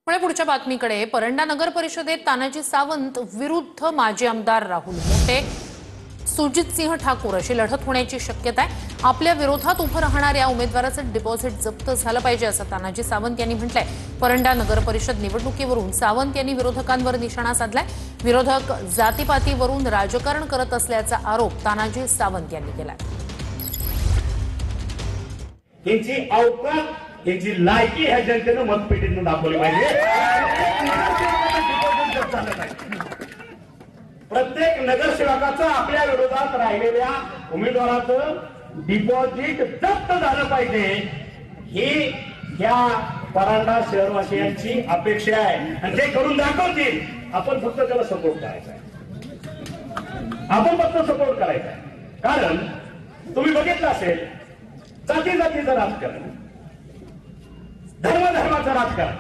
पुणे पुढच्या बातमीकडे परंडा नगर परिषदेत तानाजी सावंत विरुद्ध माजी आमदार राहुल मोटे सुजितसिंह ठाकूर अशी लढत होण्याची शक्यता आहे। आपल्या विरोधात उभं राहणाऱ्या उमेदवाराचं डिपॉझिट जप्त झालं पाहिजे असं तानाजी सावंत यांनी म्हटलंय। परंडा नगर परिषद निवडणुकीवरून सावंत यांनी विरोधकांवर निशाणा साधलाय। विरोधक जातीपातीवरून राजकारण करत असल्याचा आरोप तानाजी सावंत यांनी केलाय। यांची अवकात यांची लायकी ह्या जनतेनं मतपेटीतून दाखवली पाहिजे। प्रत्येक नगरसेवकाचं आपल्या विरोधात राहिलेल्या उमेदवाराचं डिपॉझिट जप्त झालं पाहिजे ही या परंडा शहरवासियांची अपेक्षा आहे आणि ते करून दाखवतील। आपण फक्त त्याला सपोर्ट करायचा आहे, आपण फक्त सपोर्ट करायचा आहे। कारण तुम्ही बघितलं असेल जाती जातीचं राजकारण, धर्माचं राजकारण